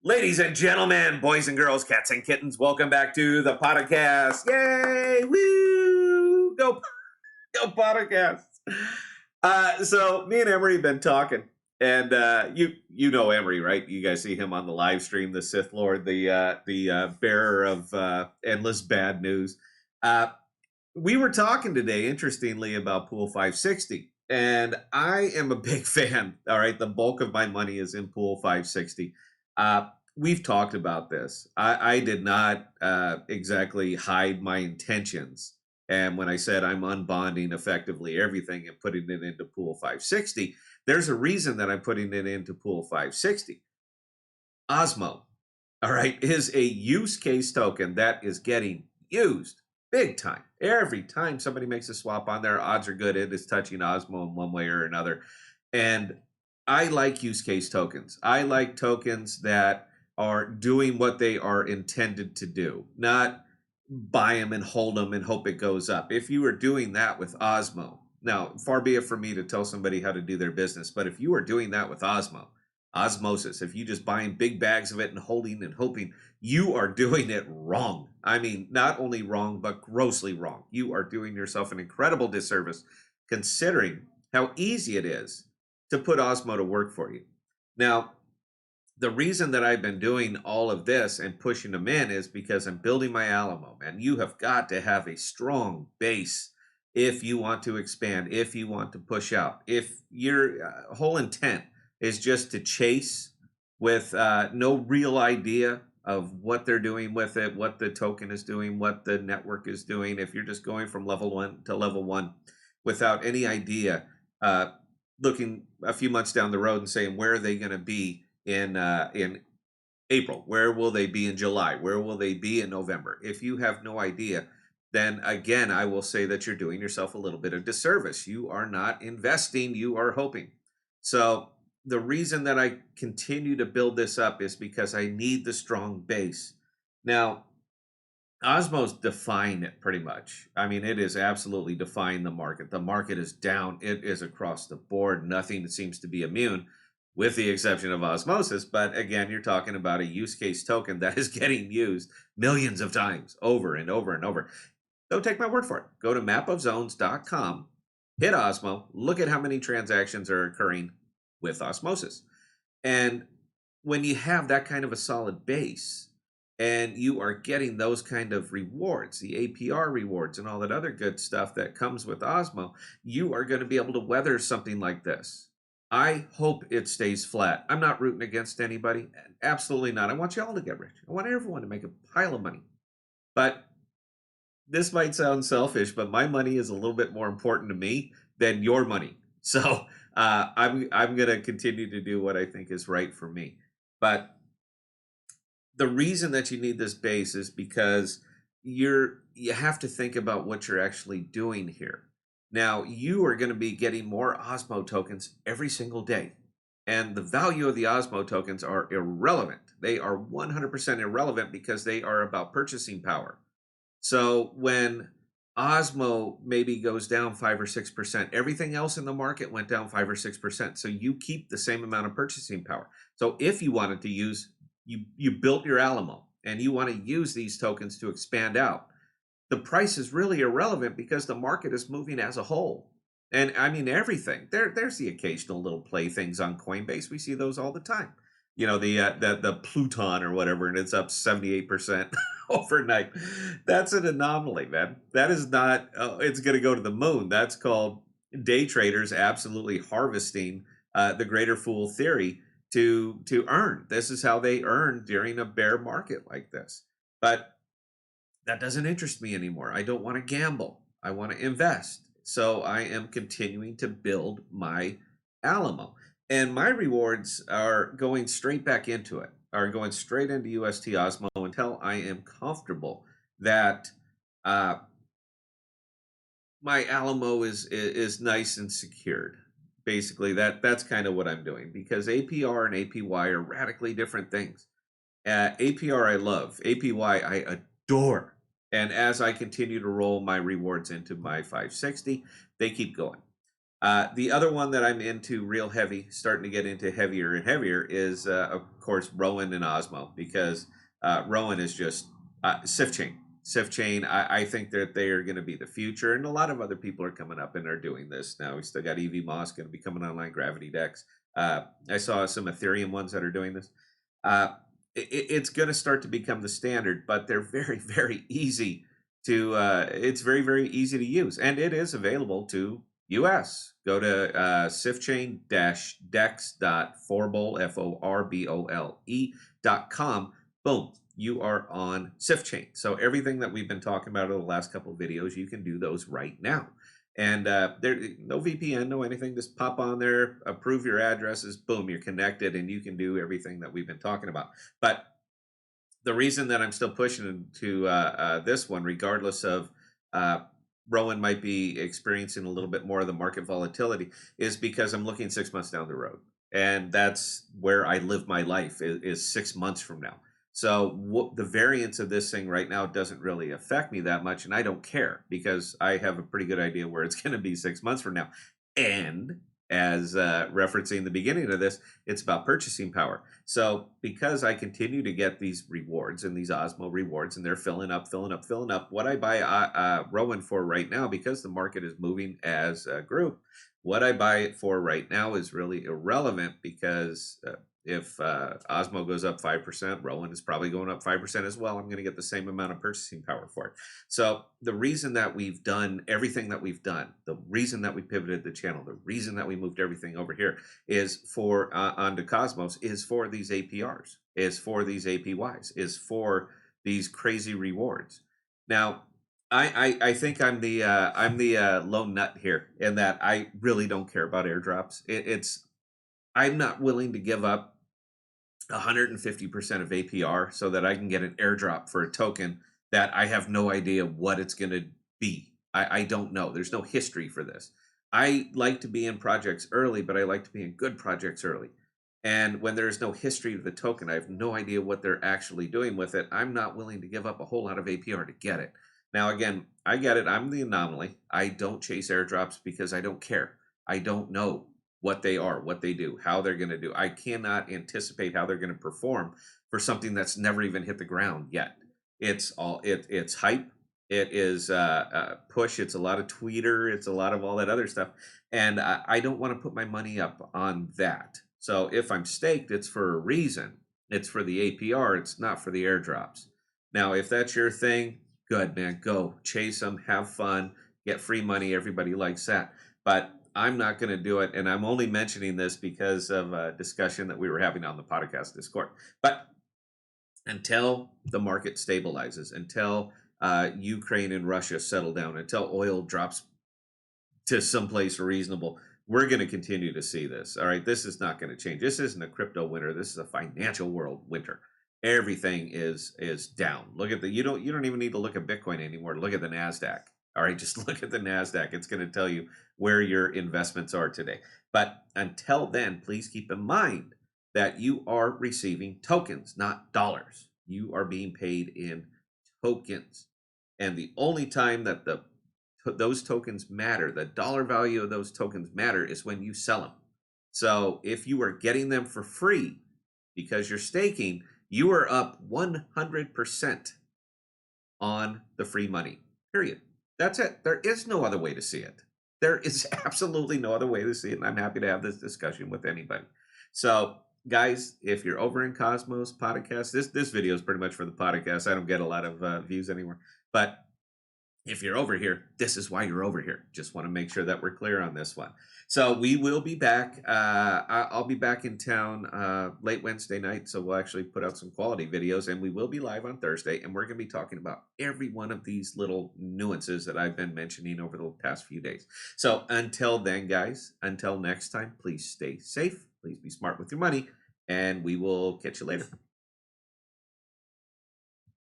Ladies and gentlemen, boys and girls, cats and kittens, welcome back to the podcast. Yay! Woo! Go podcast. So me and Emery have been talking, and you know Emery, right? You guys see him on the live stream, the Sith Lord, the bearer of endless bad news. Uh, we were talking today, interestingly, about Pool 560, and I am a big fan. All right, the bulk of my money is in Pool 560. We've talked about this. I did not exactly hide my intentions. And when I said I'm unbonding effectively everything and putting it into Pool 560, there's a reason that I'm putting it into Pool 560. Osmo, all right, is a use case token that is getting used big time. Every time somebody makes a swap on there, odds are good it is touching Osmo in one way or another. And I like use case tokens. I like tokens that are doing what they are intended to do, not buy them and hold them and hope it goes up. If you were doing that with Osmo, now far be it for me to tell somebody how to do their business, but if you are doing that with Osmosis, if you just buying big bags of it and holding and hoping, you are doing it wrong. I mean, not only wrong, but grossly wrong. You are doing yourself an incredible disservice considering how easy it is to put Osmo to work for you. Now, the reason that I've been doing all of this and pushing them in is because I'm building my Alamo, man. You have got to have a strong base if you want to expand, if you want to push out. If your whole intent is just to chase with no real idea of what they're doing with it, what the token is doing, what the network is doing, if you're just going from level 1 to level 1 without any idea, looking a few months down the road and saying, where are they going to be in April? Where will they be in July? Where will they be in November? If you have no idea, then again, I will say that you're doing yourself a little bit of disservice. You are not investing, you are hoping. So the reason that I continue to build this up is because I need the strong base. Now, Osmo's defying it pretty much. I mean, it is absolutely defying the market. The market is down. It is across the board. Nothing seems to be immune, with the exception of Osmosis. But again, you're talking about a use case token that is getting used millions of times over and over and over. Don't take my word for it. Go to mapofzones.com, hit Osmo, look at how many transactions are occurring with Osmosis. And when you have that kind of a solid base, and you are getting those kind of rewards, the APR rewards and all that other good stuff that comes with Osmo, you are going to be able to weather something like this. I hope it stays flat. I'm not rooting against anybody. Absolutely not. I want you all to get rich. I want everyone to make a pile of money. But this might sound selfish, but my money is a little bit more important to me than your money. So I'm going to continue to do what I think is right for me. But the reason that you need this base is because you have to think about what you're actually doing here. Now, you are going to be getting more Osmo tokens every single day. And the value of the Osmo tokens are irrelevant. They are 100% irrelevant because they are about purchasing power. So when Osmo maybe goes down 5 or 6%, everything else in the market went down 5 or 6%. So you keep the same amount of purchasing power. So if you wanted to use, you built your Alamo and you want to use these tokens to expand out, the price is really irrelevant because the market is moving as a whole. And I mean, everything. There's the occasional little play things on Coinbase. We see those all the time. You know, the Pluton or whatever, and it's up 78% overnight. That's an anomaly, man. That is not, it's going to go to the moon. That's called day traders absolutely harvesting the greater fool theory to earn. This is how they earn during a bear market like this. But that doesn't interest me anymore. I don't want to gamble. I want to invest. So I am continuing to build my Alamo. And my rewards are going straight back into it, are going straight into UST Osmo until I am comfortable that my Alamo is nice and secured. Basically, that's kind of what I'm doing, because APR and APY are radically different things. APR I love, APY I adore. And as I continue to roll my rewards into my 560, they keep going. The other one that I'm into real heavy, starting to get into heavier and heavier, is of course Rowan and Osmo, because Rowan is just Sif Chain. Sif Chain, I think that they are going to be the future, and a lot of other people are coming up and are doing this now. We still got EV Moss going to be coming online, Gravity Dex. I saw some Ethereum ones that are doing this. It's going to start to become the standard, but they're very, very easy to. It's very, very easy to use, and it is available to US. Go to sifchain-dex.forbole.com. Boom, you are on SifChain. So everything that we've been talking about in the last couple of videos, you can do those right now. And there, no VPN, no anything. Just pop on there, approve your addresses, boom, you're connected, and you can do everything that we've been talking about. But the reason that I'm still pushing into this one, regardless of Rowan might be experiencing a little bit more of the market volatility, is because I'm looking 6 months down the road. And that's where I live my life, is 6 months from now. So the variance of this thing right now doesn't really affect me that much, and I don't care, because I have a pretty good idea where it's going to be 6 months from now. And as referencing the beginning of this, it's about purchasing power. So because I continue to get these rewards and these Osmo rewards, and they're filling up, what I buy Rowan for right now, because the market is moving as a group, what I buy it for right now is really irrelevant, because if Osmo goes up 5%, Rowan is probably going up 5% as well. I'm going to get the same amount of purchasing power for it. So the reason that we've done everything that we've done, the reason that we pivoted the channel, the reason that we moved everything over here is for onto Cosmos, is for these APRs, is for these APYs, is for these crazy rewards. Now, I think I'm the lone nut here, in that I really don't care about airdrops. I'm not willing to give up 150% of APR so that I can get an airdrop for a token that I have no idea what it's going to be. I don't know. There's no history for this. I like to be in projects early, but I like to be in good projects early. And when there's no history of the token, I have no idea what they're actually doing with it. I'm not willing to give up a whole lot of APR to get it. Now, again, I get it. I'm the anomaly. I don't chase airdrops because I don't care. I don't know what they are, what they do, how they're going to do. I cannot anticipate how they're going to perform for something that's never even hit the ground yet. It's hype. It is push. It's a lot of tweeter. It's a lot of all that other stuff. And I don't want to put my money up on that. So if I'm staked, it's for a reason. It's for the APR. It's not for the airdrops. Now, if that's your thing, good, man. Go chase them, have fun, get free money. Everybody likes that. But I'm not going to do it. And I'm only mentioning this because of a discussion that we were having on the podcast Discord. But until the market stabilizes, until Ukraine and Russia settle down, until oil drops to someplace reasonable, we're going to continue to see this. All right. This is not going to change. This isn't a crypto winter. This is a financial world winter. Everything is down. Look at you don't even need to look at Bitcoin anymore. Look at the NASDAQ. All right, just look at the NASDAQ. It's going to tell you where your investments are today. But until then, please keep in mind that you are receiving tokens, not dollars. You are being paid in tokens. And the only time that those tokens matter, the dollar value of those tokens matter, is when you sell them. So if you are getting them for free because you're staking, you are up 100% on the free money, period. That's it. There is no other way to see it. There is absolutely no other way to see it, and I'm happy to have this discussion with anybody. So, guys, if you're over in Cosmos podcast, this video is pretty much for the podcast. I don't get a lot of views anymore, but if you're over here, this is why you're over here. Just want to make sure that we're clear on this one. So we will be back. I'll be back in town late Wednesday night. So we'll actually put out some quality videos, and we will be live on Thursday. And we're going to be talking about every one of these little nuances that I've been mentioning over the past few days. So until then, guys, until next time, please stay safe. Please be smart with your money, and we will catch you later.